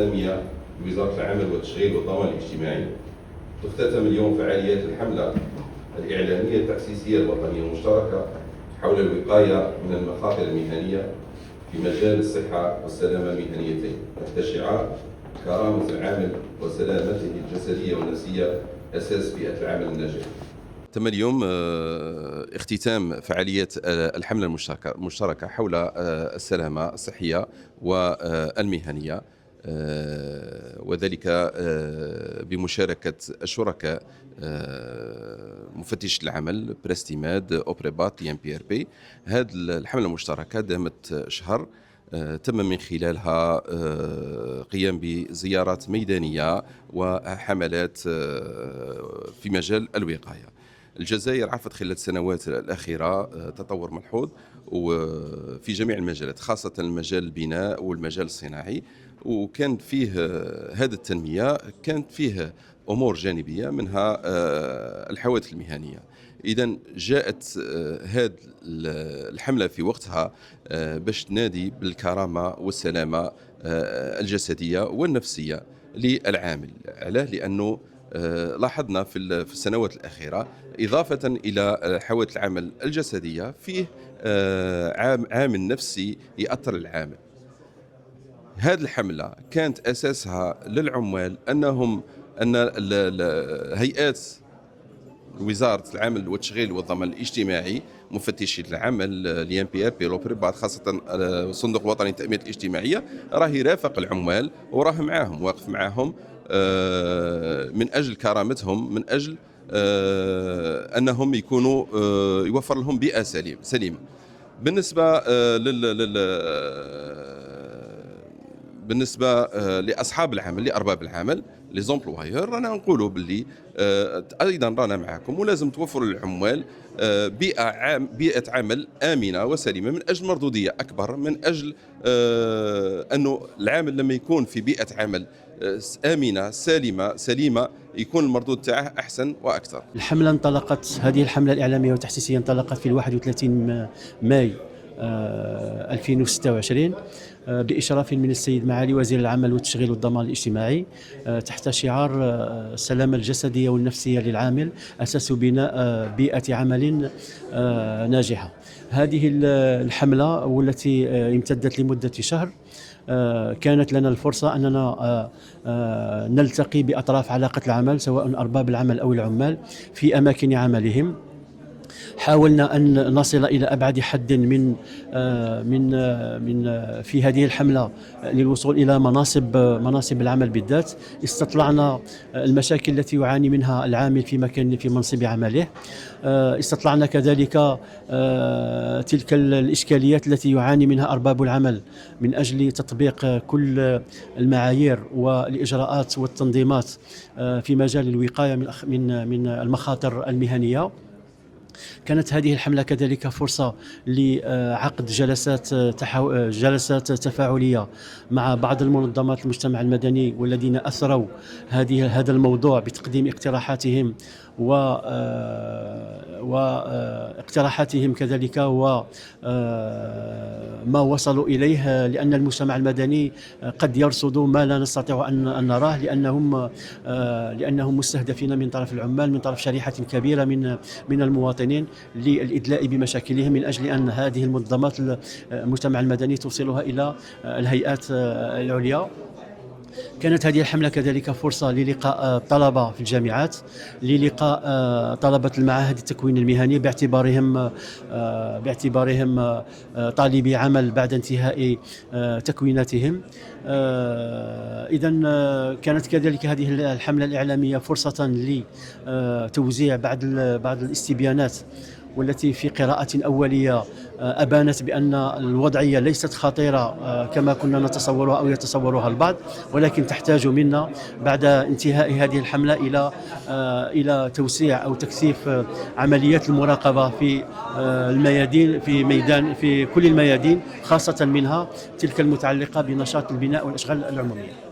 السامية بوزارة العمل والتشغيل والضمان الاجتماعي. تختتم اليوم فعاليات الحملة الإعلامية التأسيسية الوطنية المشتركة حول الوقاية من المخاطر المهنية في مجال الصحة والسلامة المهنيتين تحت شعار كرامة العامل وسلامته الجسدية والنفسية أساس بيئة العمل الناجحة. تم اليوم اختتام فعاليات الحملة المشتركة حول السلامة الصحية والمهنية، وذلك بمشاركة الشركاء مفتش العمل بريستيماد أوبريبات INPRP. هذه الحملة المشتركة دامت شهر، تم من خلالها قيام بزيارات ميدانية وحملات في مجال الوقاية. الجزائر عرفت خلال السنوات الأخيرة تطور ملحوظ وفي جميع المجالات، خاصة المجال البناء والمجال الصناعي، وكان فيه هذه التنمية كانت فيه أمور جانبية منها الحوادث المهنية. إذن جاءت هذه الحملة في وقتها باش تنادي بالكرامة والسلامة الجسدية والنفسية للعامل. علاه؟ لأنه لاحظنا في السنوات الأخيرة إضافة إلى حوادث العمل الجسدية فيه عامل نفسي يأثر العامل. هذه الحملة كانت أساسها للعمال أن هيئات وزارة العمل والتشغيل والضمان الاجتماعي، مفتشي العمل INPRP لوبريبات، خاصة الصندوق الوطني للتأمين الاجتماعية، راه يرافق العمال وراه معاهم واقف معاهم من أجل كرامتهم، من أجل أنهم يكونوا يوفر لهم بيئة سليمة. بالنسبة لأصحاب العمل، لأرباب العمل، لي زومبلوايور، رانا نقولوا باللي أيضا رانا معكم ولازم توفروا للعمال بيئة عمل آمنة وسليمة من أجل مردودية أكبر، من أجل أنه العامل لما يكون في بيئة عمل آمنة سليمة يكون المردود تاعه أحسن وأكثر. الحملة انطلقت، هذه الحملة الإعلامية والتحسيسية انطلقت في 31 ماي 2026 بإشراف من السيد معالي وزير العمل والتشغيل والضمان الاجتماعي تحت شعار السلامة الجسدية والنفسية للعامل أساس بناء بيئة عمل ناجحة. هذه الحملة والتي امتدت لمدة شهر كانت لنا الفرصة أننا نلتقي بأطراف علاقة العمل سواء أرباب العمل أو العمال في أماكن عملهم. حاولنا أن نصل إلى أبعد حد من في هذه الحملة للوصول إلى مناصب العمل بالذات. استطلعنا المشاكل التي يعاني منها العامل في منصب عمله. استطلعنا كذلك تلك الإشكاليات التي يعاني منها أرباب العمل من أجل تطبيق كل المعايير والإجراءات والتنظيمات في مجال الوقاية من المخاطر المهنية. كانت هذه الحملة كذلك فرصة لعقد جلسات تفاعلية مع بعض المنظمات المجتمع المدني والذين أثروا هذا الموضوع بتقديم اقتراحاتهم واقتراحاتهم كذلك وما وصلوا إليه، لأن المجتمع المدني قد يرصد ما لا نستطيع أن نراه لأنهم مستهدفين من طرف العمال، من طرف شريحة كبيرة من المواطنين للإدلاء بمشاكلهم، من أجل أن هذه المنظمات المجتمع المدني توصلها إلى الهيئات العليا. كانت هذه الحملة كذلك فرصة للقاء طلبة في الجامعات، للقاء طلبة المعاهد التكوين المهني باعتبارهم طالبي عمل بعد انتهاء تكويناتهم. إذن كانت كذلك هذه الحملة الإعلامية فرصة لتوزيع بعض الاستبيانات والتي في قراءة أولية أبانت بأن الوضعية ليست خطيرة كما كنا نتصورها أو يتصورها البعض، ولكن تحتاج منا بعد انتهاء هذه الحملة إلى توسيع أو تكثيف عمليات المراقبة في الميادين، في كل الميادين، خاصة منها تلك المتعلقة بنشاط البناء والأشغال العمومية.